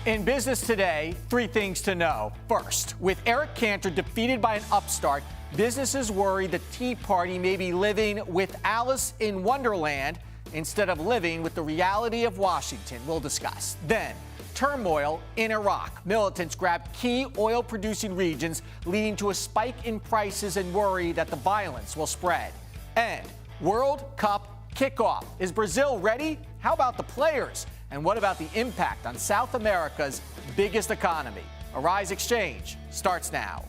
In business today, three things to know. First, with Eric Cantor defeated by an upstart, businesses worry the Tea Party may be living with Alice in Wonderland instead of living with the reality of Washington. We'll discuss. Then, turmoil in Iraq. Militants grabbed key oil-producing regions, leading to a spike in prices and worry that the violence will spread. And World Cup kickoff. Is Brazil ready? How about the players? And what about the impact on South America's biggest economy? Arisexchange starts now.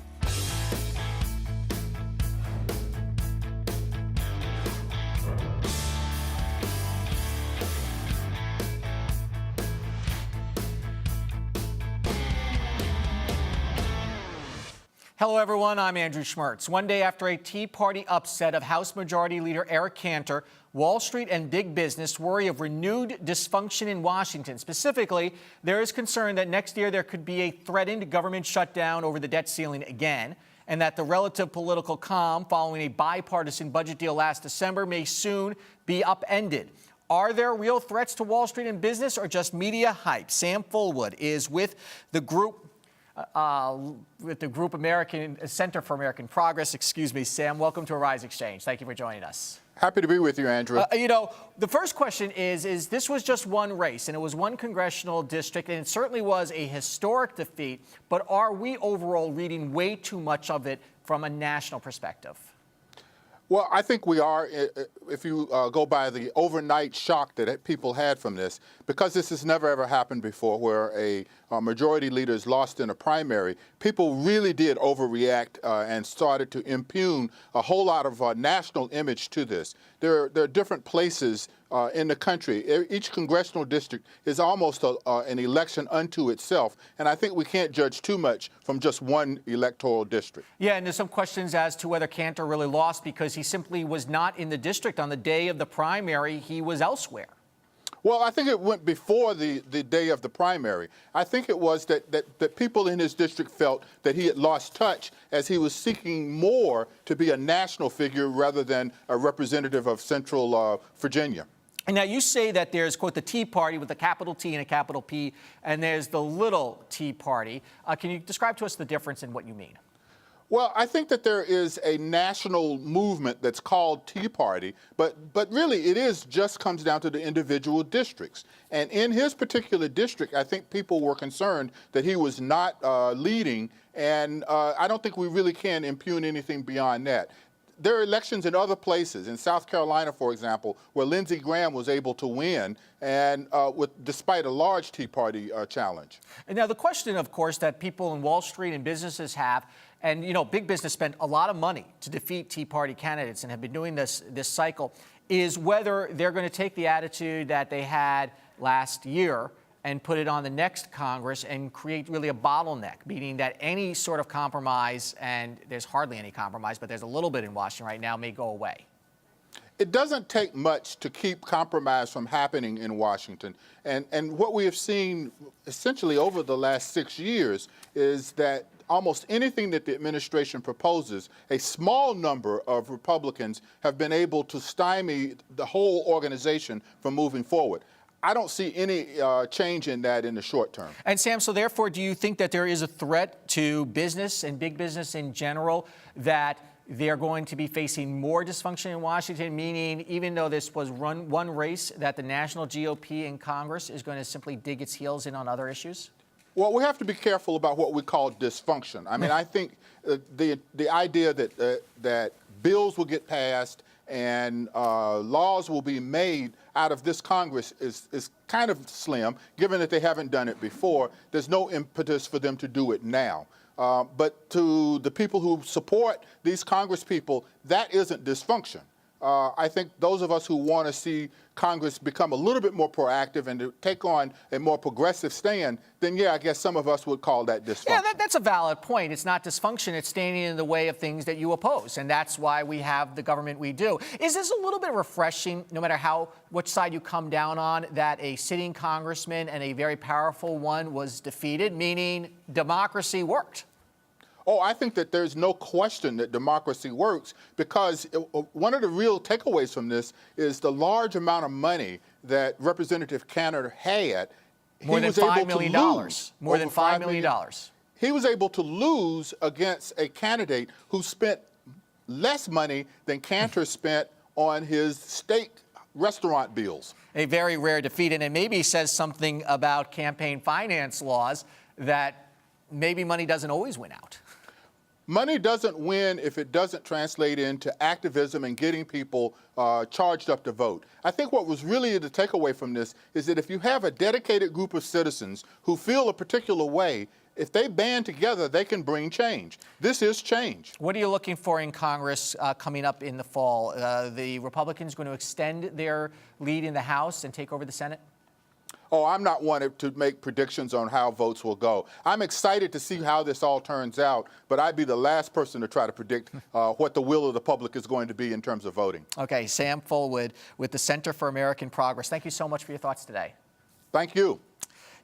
Hello, everyone. I'm Andrew Schmertz. One day after a Tea Party upset of House Majority Leader Eric Cantor, Wall Street and big business worry of renewed dysfunction in Washington. Specifically, there is concern that next year there could be a threatened government shutdown over the debt ceiling again, and that the relative political calm following a bipartisan budget deal last December may soon be upended. Are there real threats to Wall Street and business or just media hype? Sam Fulwood is with the group American Center for American Progress. Excuse me, Sam. Welcome to Arisexchange. Thank you for joining us. Happy to be with you, Andrew. The first question is this was just one race, and it was one congressional district, and it certainly was a historic defeat, but are we overall reading way too much of it from a national perspective? Well, I think we are, if you go by the overnight shock that people had from this, because this has never, ever happened before, where a majority leader is lost in a primary. People really did overreact and started to impugn a whole lot of national image to this. There are different places in the country. Each congressional district is almost an election unto itself, and I think we can't judge too much from just one electoral district. Yeah, and there's some questions as to whether Cantor really lost because he simply was not in the district on the day of the primary. He was elsewhere. Well, I think it went before the day of the primary. I think it was that people in his district felt that he had lost touch as he was seeking more to be a national figure rather than a representative of Central Virginia. And now you say that there's, quote, the Tea Party with a capital T and a capital P, and there's the little Tea Party. Can you describe to us the difference in what you mean? Well, I think that there is a national movement that's called Tea Party, but really it just comes down to the individual districts. And in his particular district, I think people were concerned that he was not leading, and I don't think we really can impugn anything beyond that. There are elections in other places, in South Carolina, for example, where Lindsey Graham was able to win, and despite a large Tea Party challenge. And now the question, of course, that people in Wall Street and businesses have, and big business spent a lot of money to defeat Tea Party candidates and have been doing this cycle, is whether they're going to take the attitude that they had last year and put it on the next Congress and create really a bottleneck, meaning that any sort of compromise, and there's hardly any compromise, but there's a little bit in Washington right now, may go away. It doesn't take much to keep compromise from happening in Washington. And what we have seen essentially over the last 6 years is that almost anything that the administration proposes, a small number of Republicans have been able to stymie the whole organization from moving forward. I don't see any change in that in the short term. And Sam, so therefore, do you think that there is a threat to business and big business in general, that they're going to be facing more dysfunction in Washington, meaning even though this was one race, that the national GOP in Congress is going to simply dig its heels in on other issues? Well, we have to be careful about what we call dysfunction. I mean, I think the idea that bills will get passed and laws will be made out of this Congress is kind of slim, given that they haven't done it before. There's no impetus for them to do it now. But to the people who support these Congress people, that isn't dysfunction. I think those of us who want to see Congress become a little bit more proactive and to take on a more progressive stand, then yeah, I guess some of us would call that dysfunction. Yeah, that's a valid point. It's not dysfunction. It's standing in the way of things that you oppose, and that's why we have the government we do. Is this a little bit refreshing, no matter which side you come down on, that a sitting congressman and a very powerful one was defeated, meaning democracy worked? Oh, I think that there's no question that democracy works, because one of the real takeaways from this is the large amount of money that Representative Cantor had. More than $5 million. More than $5 million. He was able to lose against a candidate who spent less money than Cantor spent on his steak restaurant bills. A very rare defeat, and it maybe says something about campaign finance laws that maybe money doesn't always win out. Money doesn't win if it doesn't translate into activism and getting people charged up to vote. I think what was really the takeaway from this is that if you have a dedicated group of citizens who feel a particular way, if they band together, they can bring change. This is change. What are you looking for in Congress coming up in the fall? The Republicans going to extend their lead in the House and take over the Senate? Oh, I'm not one to make predictions on how votes will go. I'm excited to see how this all turns out, but I'd be the last person to try to predict what the will of the public is going to be in terms of voting. Okay, Sam Fulwood with the Center for American Progress. Thank you so much for your thoughts today. Thank you.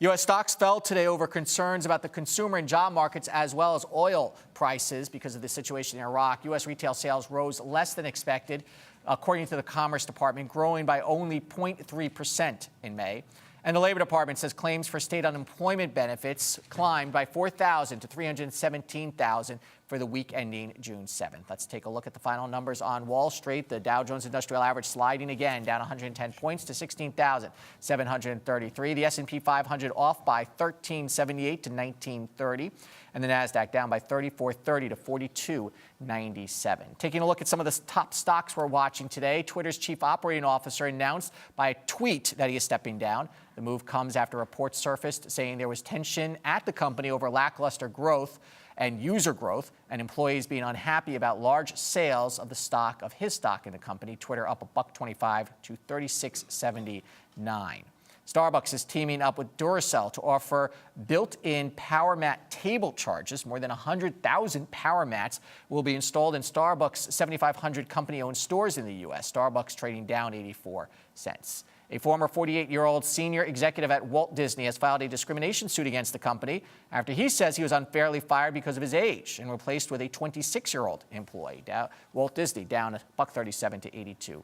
U.S. stocks fell today over concerns about the consumer and job markets as well as oil prices because of the situation in Iraq. U.S. retail sales rose less than expected, according to the Commerce Department, growing by only 0.3% in May. And the Labor Department says claims for state unemployment benefits climbed by 4,000 to 317,000 for the week ending June 7th. Let's take a look at the final numbers on Wall Street. The Dow Jones Industrial Average sliding again, down 110 points to 16,733. The S&P 500 off by 1378 to 1930. And the NASDAQ down by 3430 to 4297. Taking a look at some of the top stocks we're watching today, Twitter's chief operating officer announced by a tweet that he is stepping down. The move comes after reports surfaced saying there was tension at the company over lackluster growth and user growth, and employees being unhappy about large sales of the stock of his stock in the company. Twitter up $1.25 to $36.79. Starbucks is teaming up with Duracell to offer built-in power mat table chargers. More than 100,000 power mats will be installed in Starbucks' 7,500 company-owned stores in the U.S. Starbucks trading down 84 cents. A former 48-year-old senior executive at Walt Disney has filed a discrimination suit against the company after he says he was unfairly fired because of his age and replaced with a 26-year-old employee. Walt Disney down $1.37 to $82.94.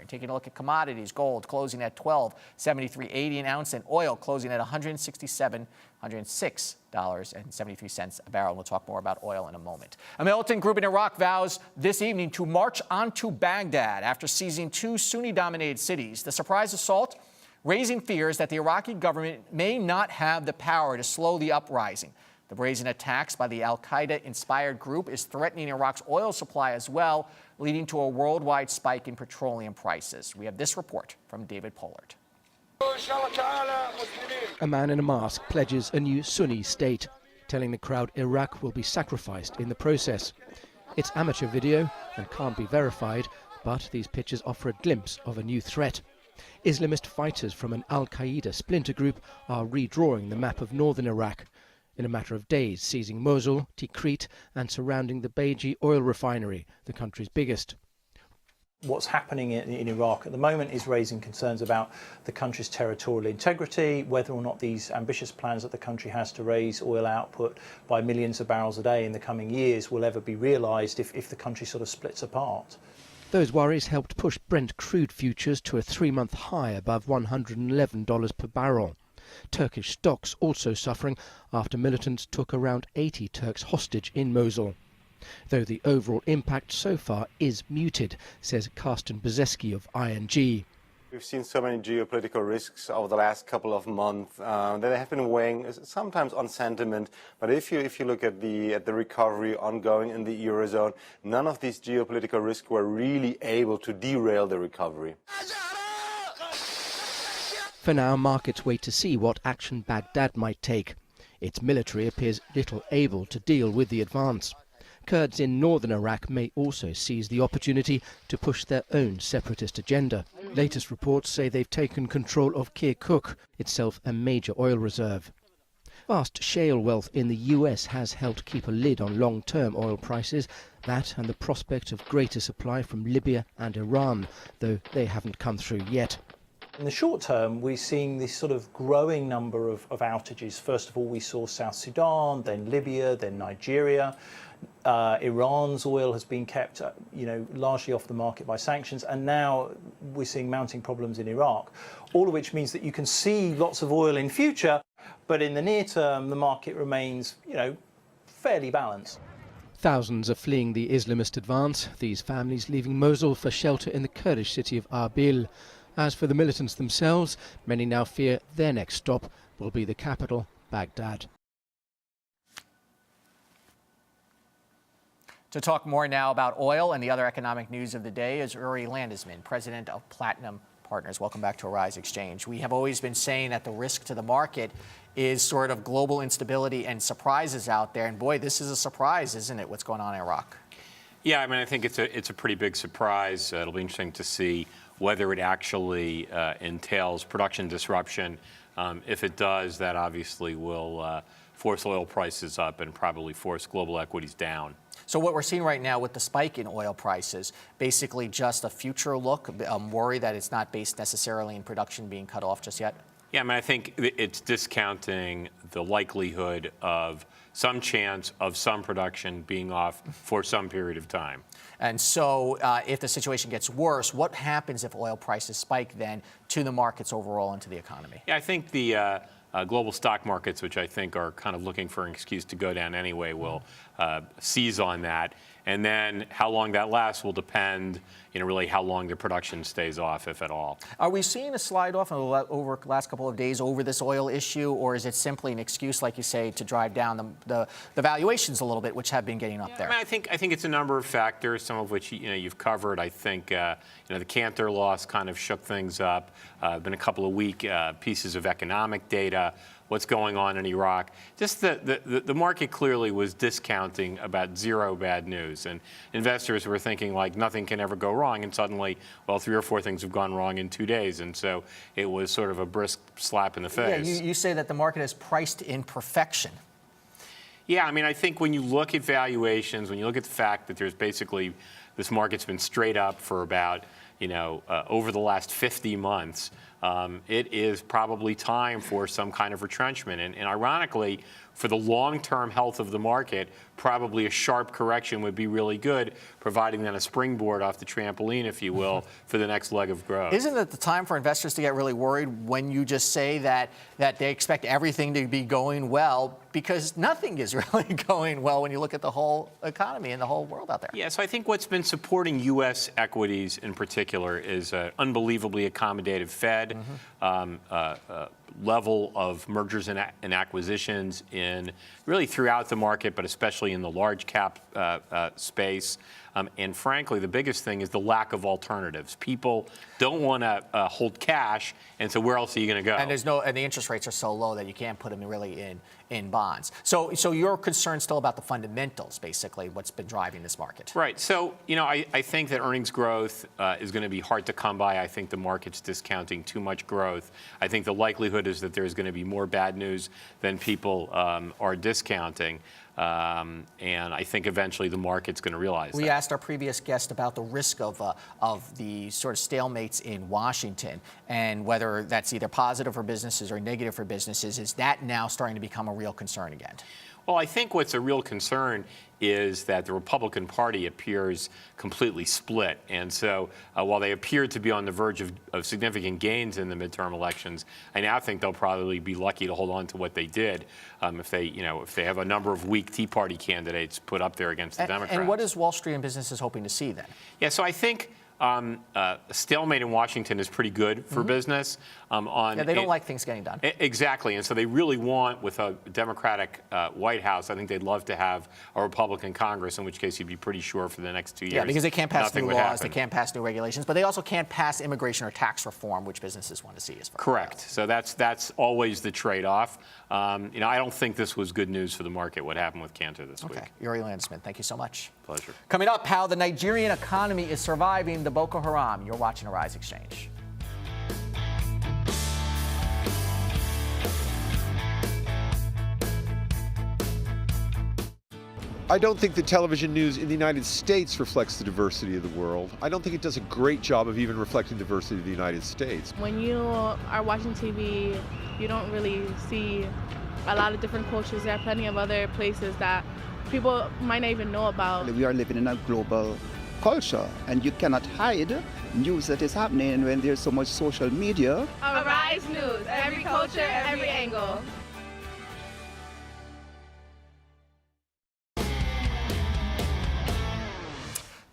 And taking a look at commodities, gold closing at $12.7380 an ounce, and oil closing at $106.73 a barrel. We'll talk more about oil in a moment. A militant group in Iraq vows this evening to march onto Baghdad after seizing two Sunni-dominated cities. The surprise assault raising fears that the Iraqi government may not have the power to slow the uprising. The brazen attacks by the al-Qaeda-inspired group is threatening Iraq's oil supply as well, leading to a worldwide spike in petroleum prices. We have this report from David Pollard. A man in a mask pledges a new Sunni state, telling the crowd Iraq will be sacrificed in the process. It's amateur video and can't be verified, but these pictures offer a glimpse of a new threat. Islamist fighters from an al-Qaeda splinter group are redrawing the map of northern Iraq, in a matter of days seizing Mosul, Tikrit and surrounding the Beiji oil refinery, the country's biggest. What's happening in Iraq at the moment is raising concerns about the country's territorial integrity, whether or not these ambitious plans that the country has to raise oil output by millions of barrels a day in the coming years will ever be realised if the country sort of splits apart. Those worries helped push Brent crude futures to a 3-month high above $111 per barrel. Turkish stocks also suffering after militants took around 80 Turks hostage in Mosul. Though the overall impact so far is muted, says Carsten Bezeski of ING. We've seen so many geopolitical risks over the last couple of months that they have been weighing sometimes on sentiment. But if you look at the recovery ongoing in the Eurozone, none of these geopolitical risks were really able to derail the recovery. For now, markets wait to see what action Baghdad might take. Its military appears little able to deal with the advance. Kurds in northern Iraq may also seize the opportunity to push their own separatist agenda. Latest reports say they've taken control of Kirkuk, itself a major oil reserve. Vast shale wealth in the US has helped keep a lid on long-term oil prices, that and the prospect of greater supply from Libya and Iran, though they haven't come through yet. In the short term, we're seeing this sort of growing number of outages. First of all, we saw South Sudan, then Libya, then Nigeria. Iran's oil has been kept, largely off the market by sanctions, and now we're seeing mounting problems in Iraq. All of which means that you can see lots of oil in future, but in the near term, the market remains, fairly balanced. Thousands are fleeing the Islamist advance, these families leaving Mosul for shelter in the Kurdish city of Arbil. As for the militants themselves, many now fear their next stop will be the capital, Baghdad. To talk more now about oil and the other economic news of the day is Landesman, president of Platinum Partners. Welcome back to Arisexchange. We have always been saying that the risk to the market is sort of global instability and surprises out there. And boy, this is a surprise, isn't it, what's going on in Iraq? Yeah, I mean, I think it's a pretty big surprise. It'll be interesting to see whether it actually entails production disruption. If it does, that obviously will force oil prices up and probably force global equities down. So what we're seeing right now with the spike in oil prices, basically just a future look, worry that it's not based necessarily in production being cut off just yet? Yeah, I mean, I think it's discounting the likelihood of some chance of some production being off for some period of time. And so if the situation gets worse, what happens if oil prices spike then to the markets overall and to the economy? Yeah, I think the global stock markets, which I think are kind of looking for an excuse to go down anyway, will seize on that. And then how long that lasts will depend, really how long the production stays off, if at all. Are we seeing a slide off over the last couple of days over this oil issue, or is it simply an excuse, like you say, to drive down the valuations a little bit, which have been getting up there? I mean, I think it's a number of factors, some of which you've covered. I think the Cantor loss kind of shook things up. Been a couple of weak pieces of economic data. What's going on in Iraq? Just the market clearly was discounting about zero bad news, and investors were thinking like nothing can ever go wrong, and suddenly, well, 3 or 4 things have gone wrong in 2 days, and so it was sort of a brisk slap in the face. Yeah, you say that the market has priced in perfection. Yeah, I mean, I think when you look at valuations, when you look at the fact that there's basically this market's been straight up for about over the last 50 months. It is probably time for some kind of retrenchment. And ironically, for the long-term health of the market, probably a sharp correction would be really good, providing then a springboard off the trampoline, if you will, for the next leg of growth. Isn't it the time for investors to get really worried when you just say that they expect everything to be going well, because nothing is really going well when you look at the whole economy and the whole world out there? Yeah, so I think what's been supporting U.S. equities in particular is an unbelievably accommodative Fed, level of mergers and acquisitions in really throughout the market, but especially in the large cap space. And frankly, the biggest thing is the lack of alternatives. People don't want to hold cash, and so where else are you going to go? And and the interest rates are so low that you can't put them really in bonds. So you're concerned still about the fundamentals, basically, what's been driving this market. Right. So I think that earnings growth is going to be hard to come by. I think the market's discounting too much growth. I think the likelihood is that there's going to be more bad news than people are discounting. And I think eventually the market's going to realize that. We asked our previous guest about the risk of the sort of stalemates in Washington and whether that's either positive for businesses or negative for businesses. Is that now starting to become a real concern again? Well, I think what's a real concern is that the Republican Party appears completely split. And so while they appear to be on the verge of significant gains in the midterm elections, I now think they'll probably be lucky to hold on to what they did if they have a number of weak Tea Party candidates put up there against the Democrats. And what is Wall Street and businesses hoping to see then? Yeah, so I think a stalemate in Washington is pretty good for business. They don't like things getting done. Exactly, and so they really want, with a Democratic White House, I think they'd love to have a Republican Congress, in which case you'd be pretty sure for the next 2 years. Yeah, because they can't pass new laws, happen. they can't pass new regulations, but they also can't pass immigration or tax reform, which businesses want to see as far. Correct. So that's always the trade-off. I don't think this was good news for the market, what happened with Cantor this week. Landesman, thank you so much. Pleasure. Coming up, how the Nigerian economy is surviving the Boko Haram. You're watching Arisexchange. I don't think the television news in the United States reflects the diversity of the world. I don't think it does a great job of even reflecting the diversity of the United States. When you are watching TV, you don't really see a lot of different cultures. There are plenty of other places that people might not even know about. We are living in a global culture, and you cannot hide news that is happening when there's so much social media. Arise News, every culture, every angle.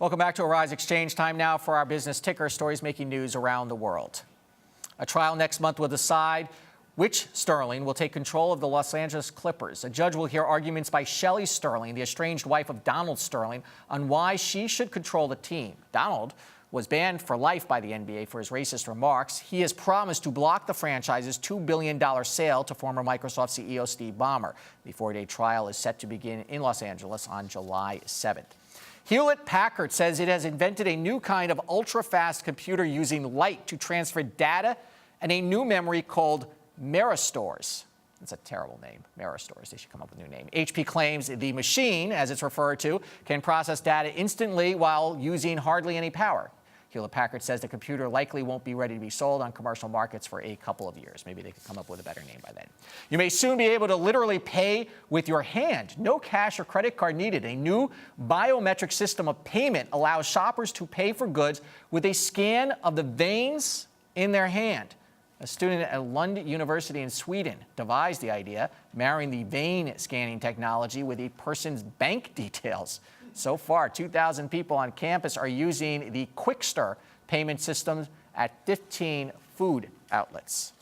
Welcome back to Arisexchange. Time now for our business ticker, stories making news around the world. A trial next month will decide which Sterling will take control of the Los Angeles Clippers. A judge will hear arguments by Shelley Sterling, the estranged wife of Donald Sterling, on why she should control the team. Donald was banned for life by the NBA for his racist remarks. He has promised to block the franchise's $2 billion sale to former Microsoft CEO Steve Ballmer. The 4-day trial is set to begin in Los Angeles on July 7th. Hewlett-Packard says it has invented a new kind of ultra-fast computer using light to transfer data and a new memory called Meristors. That's a terrible name, Meristors. They should come up with a new name. HP claims the machine, as it's referred to, can process data instantly while using hardly any power. Hewlett-Packard says the computer likely won't be ready to be sold on commercial markets for a couple of years. Maybe they could come up with a better name by then. You may soon be able to literally pay with your hand. No cash or credit card needed. A new biometric system of payment allows shoppers to pay for goods with a scan of the veins in their hand. A student at Lund University in Sweden devised the idea, marrying the vein scanning technology with a person's bank details. So far, 2,000 people on campus are using the Quickster payment system at 15 food outlets.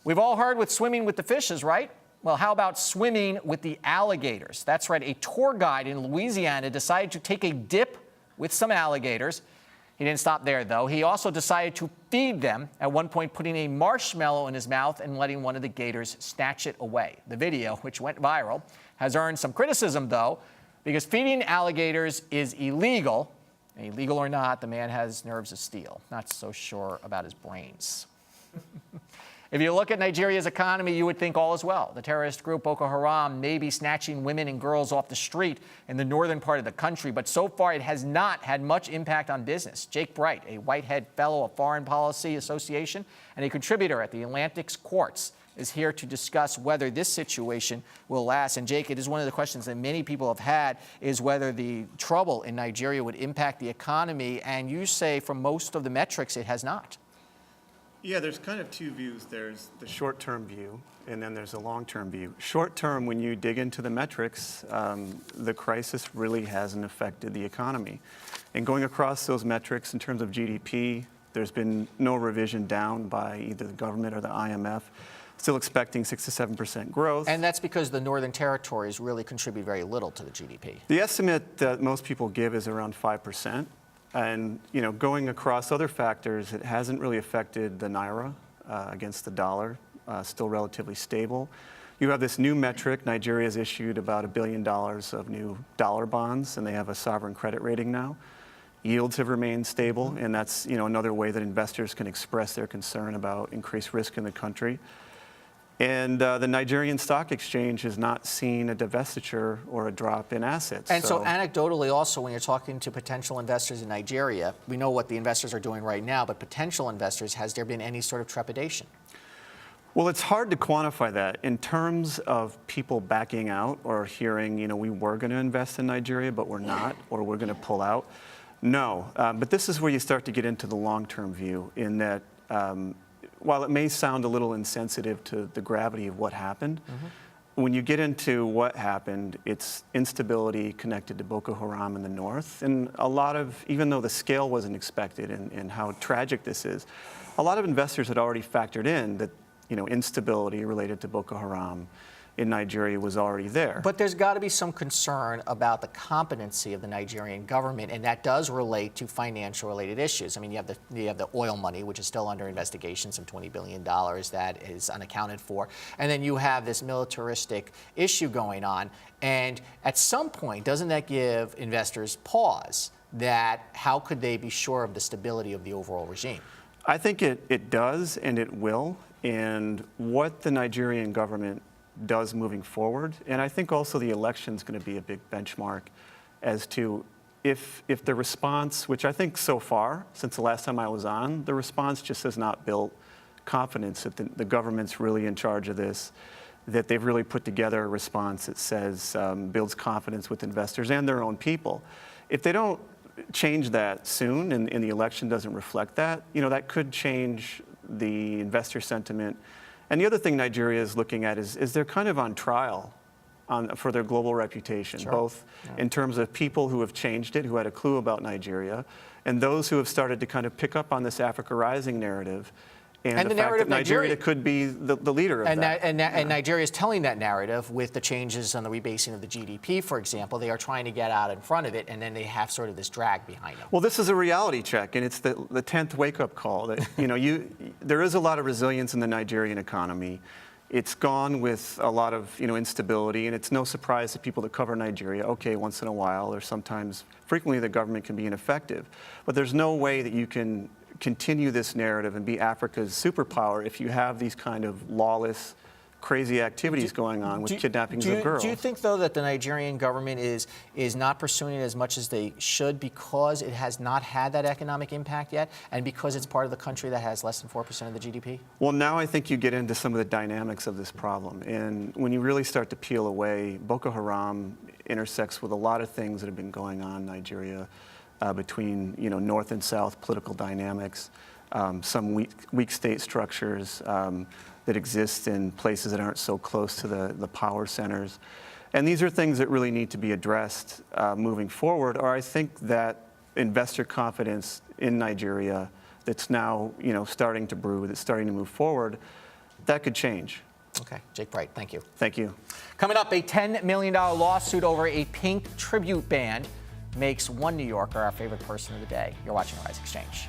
We've all heard with swimming with the fishes, right? Well, how about swimming with the alligators? That's right, a tour guide in Louisiana decided to take a dip with some alligators. He didn't stop there, though. He also decided to feed them, at one point putting a marshmallow in his mouth and letting one of the gators snatch it away. The video, which went viral, has earned some criticism, though, because feeding alligators is illegal. Illegal or not, the man has nerves of steel. Not so sure about his brains. If you look at Nigeria's economy, you would think all is well. The terrorist group Boko Haram may be snatching women and girls off the street in the northern part of the country, but so far it has not had much impact on business. Jake Bright, a Whitehead Fellow of Foreign Policy Association and a contributor at the Atlantic's Courts, is here to discuss whether this situation will last. And Jake, it is one of the questions that many people have had, is whether the trouble in Nigeria would impact the economy. And you say from most of the metrics, it has not. Yeah, there's kind of two views. There's the short-term view, and then there's a long-term view. Short-term, when you dig into the metrics, the crisis really hasn't affected the economy. And going across those metrics in terms of GDP, there's been no revision down by either the government or the IMF. Still expecting 6 to 7% growth. And that's because the northern territories really contribute very little to the GDP. The estimate that most people give is around 5%. And going across other factors, it hasn't really affected the naira against the dollar, still relatively stable. You have this new metric. Nigeria has issued about $1 billion of new dollar bonds, and they have a sovereign credit rating now. Yields have remained stable, and that's another way that investors can express their concern about increased risk in the country. And the Nigerian Stock Exchange has not seen a divestiture or a drop in assets. And so anecdotally also, when you're talking to potential investors in Nigeria, we know what the investors are doing right now, but potential investors, has there been any sort of trepidation? Well, it's hard to quantify that. In terms of people backing out or hearing, we were going to invest in Nigeria, but we're not, or we're going to pull out. No, but this is where you start to get into the long-term view, in that while it may sound a little insensitive to the gravity of what happened, when you get into what happened, it's instability connected to Boko Haram in the north. And a lot of, even though the scale wasn't expected and how tragic this is, a lot of investors had already factored in that, instability related to Boko Haram in Nigeria was already there. But there's got to be some concern about the competency of the Nigerian government, and that does relate to financial-related issues. I mean, you have the oil money, which is still under investigation, some $20 billion that is unaccounted for, and then you have this militaristic issue going on. And at some point, doesn't that give investors pause that how could they be sure of the stability of the overall regime? I think it does, and it will. And what the Nigerian government does moving forward. And I think also the election is going to be a big benchmark as to if the response, which I think so far, since the last time I was on, the response just has not built confidence that the government's really in charge of this, that they've really put together a response that says, builds confidence with investors and their own people. If they don't change that soon and the election doesn't reflect that, that could change the investor sentiment. And the other thing Nigeria is looking at is they're kind of on trial for their global reputation, both in terms of people who have changed it, who had a clue about Nigeria, and those who have started to kind of pick up on this Africa Rising narrative. And the fact that Nigeria could be the leader of that. And Nigeria is telling that narrative with the changes on the rebasing of the GDP, for example. They are trying to get out in front of it, and then they have sort of this drag behind them. Well, this is a reality check, and it's the 10th wake-up call that there is a lot of resilience in the Nigerian economy. It's gone with a lot of instability, and it's no surprise to people that cover Nigeria. Okay, once in a while, or sometimes frequently, the government can be ineffective, but there's no way that you can continue this narrative and be Africa's superpower if you have these kind of lawless, crazy activities going on with kidnappings of girls. Do you think, though, that the Nigerian government is not pursuing it as much as they should because it has not had that economic impact yet, and because it's part of the country that has less than 4% of the GDP? Well, now I think you get into some of the dynamics of this problem. And when you really start to peel away, Boko Haram intersects with a lot of things that have been going on in Nigeria. Between north and south political dynamics, some weak state structures that exist in places that aren't so close to the power centers. And these are things that really need to be addressed moving forward, or I think that investor confidence in Nigeria that's now starting to brew, that's starting to move forward, that could change. Okay, Jake Bright, thank you. Thank you. Coming up, a $10 million lawsuit over a Pink tribute band makes one New Yorker our favorite person of the day. You're watching Arisexchange.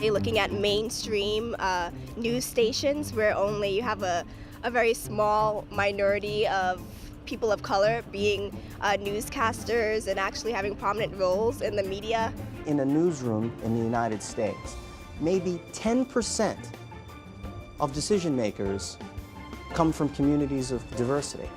Looking at mainstream news stations where only you have a very small minority of people of color being newscasters and actually having prominent roles in the media. In a newsroom in the United States, maybe 10% of decision makers come from communities of diversity.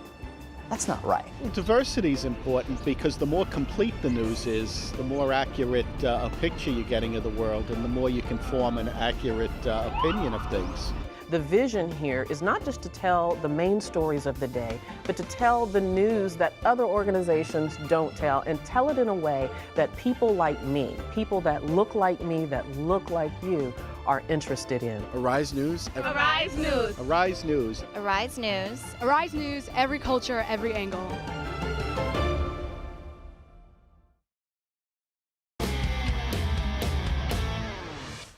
That's not right. Well, diversity is important because the more complete the news is, the more accurate a picture you're getting of the world, and the more you can form an accurate opinion of things. The vision here is not just to tell the main stories of the day, but to tell the news that other organizations don't tell, and tell it in a way that people like me, people that look like me, that look like you, are interested in. Arise News. Arise News. Arise News. Arise News. Arise News, every culture, every angle.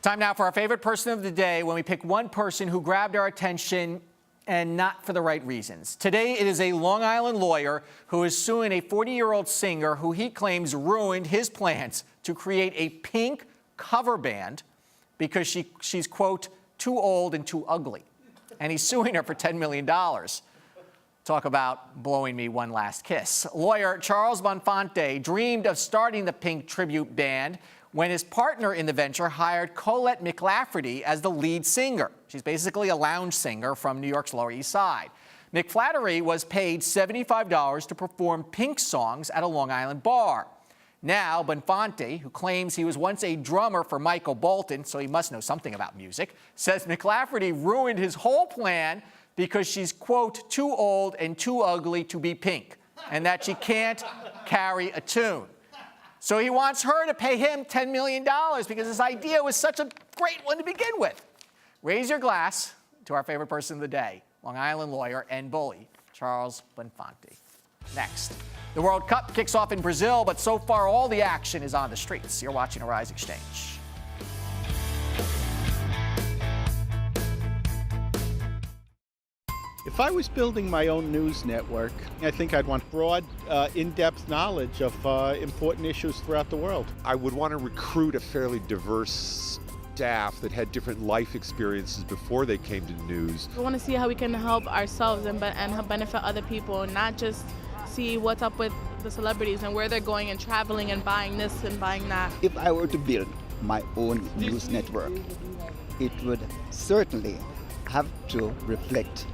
Time now for our favorite person of the day, when we pick one person who grabbed our attention and not for the right reasons. Today, it is a Long Island lawyer who is suing a 40-year-old singer who he claims ruined his plans to create a Pink cover band because she's, quote, too old and too ugly. And he's suing her for $10 million. Talk about blowing me one last kiss. Lawyer Charles Bonfante dreamed of starting the Pink tribute band when his partner in the venture hired Colette McLafferty as the lead singer. She's basically a lounge singer from New York's Lower East Side. McFlattery was paid $75 to perform Pink songs at a Long Island bar. Now, Bonfante, who claims he was once a drummer for Michael Bolton, so he must know something about music, says McLafferty ruined his whole plan because she's, quote, too old and too ugly to be Pink, and that she can't carry a tune. So he wants her to pay him $10 million because his idea was such a great one to begin with. Raise your glass to our favorite person of the day, Long Island lawyer and bully, Charles Bonfante. Next, the World Cup kicks off in Brazil, but so far all the action is on the streets. You're watching Arisexchange. If I was building my own news network, I think I'd want broad, in-depth knowledge of important issues throughout the world. I would want to recruit a fairly diverse staff that had different life experiences before they came to news. We want to see how we can help ourselves and help benefit other people, not just see what's up with the celebrities and where they're going and traveling and buying this and buying that. If I were to build my own news network, it would certainly have to reflect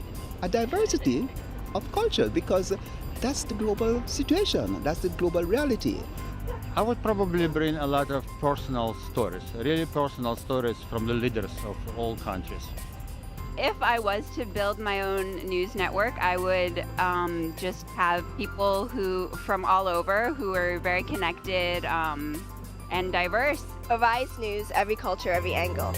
a diversity of culture, because that's the global situation, that's the global reality. I would probably bring a lot of personal stories, really personal stories from the leaders of all countries. If I was to build my own news network, I would just have people from all over who are very connected and diverse. Provides news, every culture, every angle.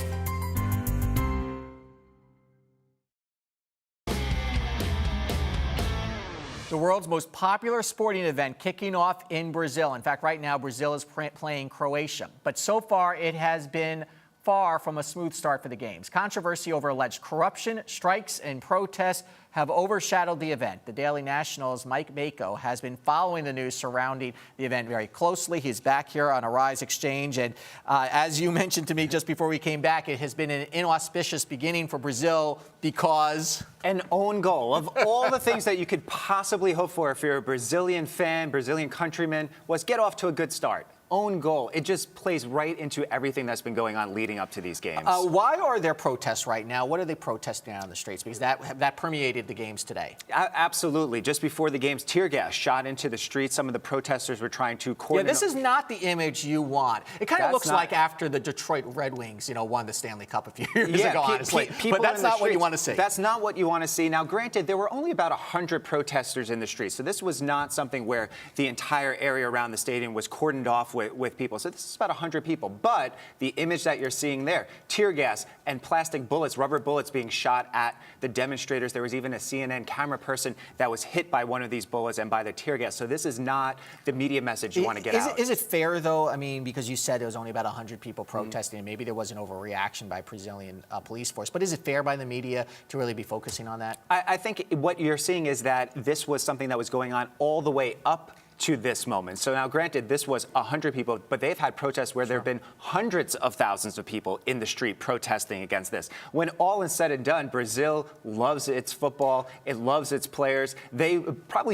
The world's most popular sporting event kicking off in Brazil. In fact, right now, Brazil is playing Croatia. But so far, it has been far from a smooth start for the games. Controversy over alleged corruption, strikes, and protests have overshadowed the event. The Daily National's Mike Bako has been following the news surrounding the event very closely. He's back here on Arisexchange. And as you mentioned to me just before we came back, it has been an inauspicious beginning for Brazil because... An own goal. Of all the things that you could possibly hope for if you're a Brazilian fan, Brazilian countryman, was get off to a good start. Own goal. It just plays right into everything that's been going on leading up to these games. Why are there protests right now? What are they protesting out on the streets? Because that permeated the games today. Absolutely. Just before the games, tear gas shot into the streets. Some of the protesters were trying to coordinate. Yeah, this is not the image you want. It kind of looks like after the Detroit Red Wings, won the Stanley Cup a few years ago, honestly. But that's not what you want to see. That's not what you want to see. Now, granted, there were only about 100 protesters in the streets, so this was not something where the entire area around the stadium was cordoned off with people. So this is about 100 people. But the image that you're seeing there, tear gas and plastic bullets, rubber bullets being shot at the demonstrators. There was even a CNN camera person that was hit by one of these bullets and by the tear gas. So this is not the media message you want to get out. Is it fair, though? I mean, because you said there was only about 100 people protesting, and maybe there was an overreaction by Brazilian police force. But is it fair by the media to really be focusing on that? I think what you're seeing is that this was something that was going on all the way up to this moment. So now, granted, this was 100 people, but they've had protests where there have been hundreds of thousands of people in the street protesting against this. When all is said and done, Brazil loves its football. It loves its players.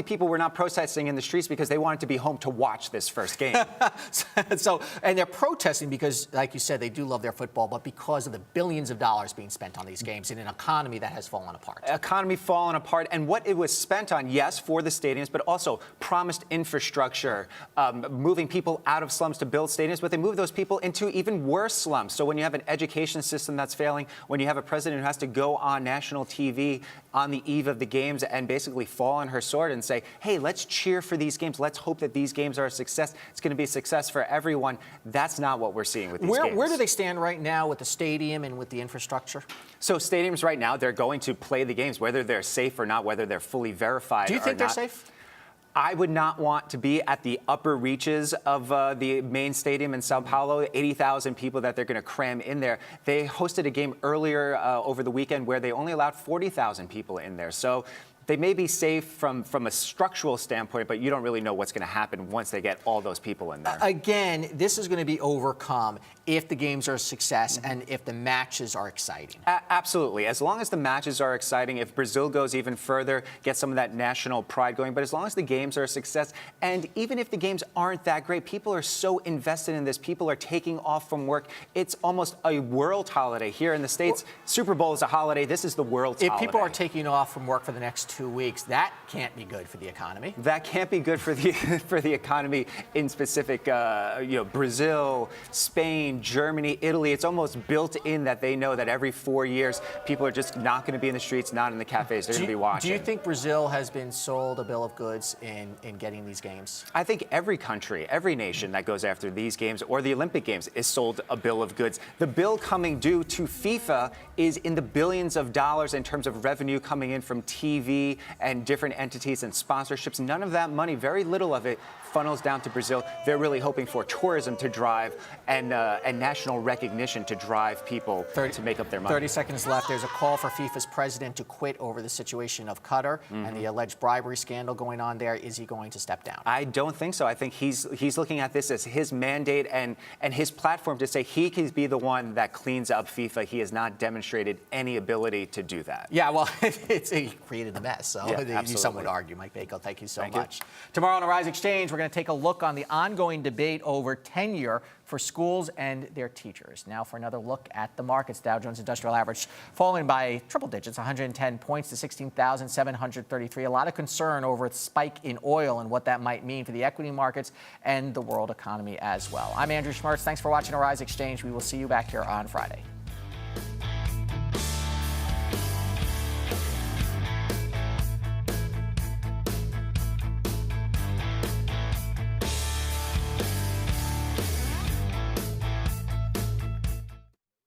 People were not protesting in the streets because they wanted to be home to watch this first game. And they're protesting because, like you said, they do love their football, but because of the billions of dollars being spent on these games in an economy that has fallen apart. Economy fallen apart, and what it was spent on, yes, for the stadiums, but also promised infrastructure, moving people out of slums to build stadiums, but they move those people into even worse slums. So when you have an education system that's failing, when you have a president who has to go on national TV on the eve of the games and basically fall on her sword and say, hey, let's cheer for these games. Let's hope that these games are a success. It's going to be a success for everyone. That's not what we're seeing with these games. Where do they stand right now with the stadium and with the infrastructure? So stadiums right now, they're going to play the games, whether they're safe or not, whether they're fully verified or not. Do you think they're safe? I would not want to be at the upper reaches of the main stadium in Sao Paulo, 80,000 people that they're going to cram in there. They hosted a game earlier over the weekend where they only allowed 40,000 people in there. So they may be safe from a structural standpoint, but you don't really know what's going to happen once they get all those people in there. Again, this is going to be overcome if the games are a success and if the matches are exciting. Absolutely. As long as the matches are exciting, if Brazil goes even further, get some of that national pride going, but as long as the games are a success, and even if the games aren't that great, people are so invested in this. People are taking off from work. It's almost a world holiday. Here in the States, Super Bowl is a holiday. This is the world's holiday. If people are taking off from work for the next 2 weeks, that can't be good for the economy. That can't be good for the economy in specific, Brazil, Spain, Germany, Italy. It's almost built in that they know that every 4 years, people are just not going to be in the streets, not in the cafes. They're going to be watching. Do you think Brazil has been sold a bill of goods in getting these games? I think every country, every nation that goes after these games or the Olympic Games is sold a bill of goods. The bill coming due to FIFA is in the billions of dollars in terms of revenue coming in from TV and different entities and sponsorships. None of that money, very little of it, funnels down to Brazil. They're really hoping for tourism to drive and national recognition to drive people to make up their money. 30 seconds left. There's a call for FIFA's president to quit over the situation of Qatar and the alleged bribery scandal going on there. Is he going to step down? I don't think so. I think he's looking at this as his mandate and his platform to say he can be the one that cleans up FIFA. He has not demonstrated any ability to do that. Yeah, well, he created the mess. So some would argue. Mike Bako, thank you so much. Tomorrow on Arisexchange, we're going going to take a look on the ongoing debate over tenure for schools and their teachers. Now for another look at the markets. Dow Jones Industrial Average falling by triple digits, 110 points to 16,733. A lot of concern over the spike in oil and what that might mean for the equity markets and the world economy as well. I'm Andrew Schmertz. Thanks for watching Arisexchange. We will see you back here on Friday.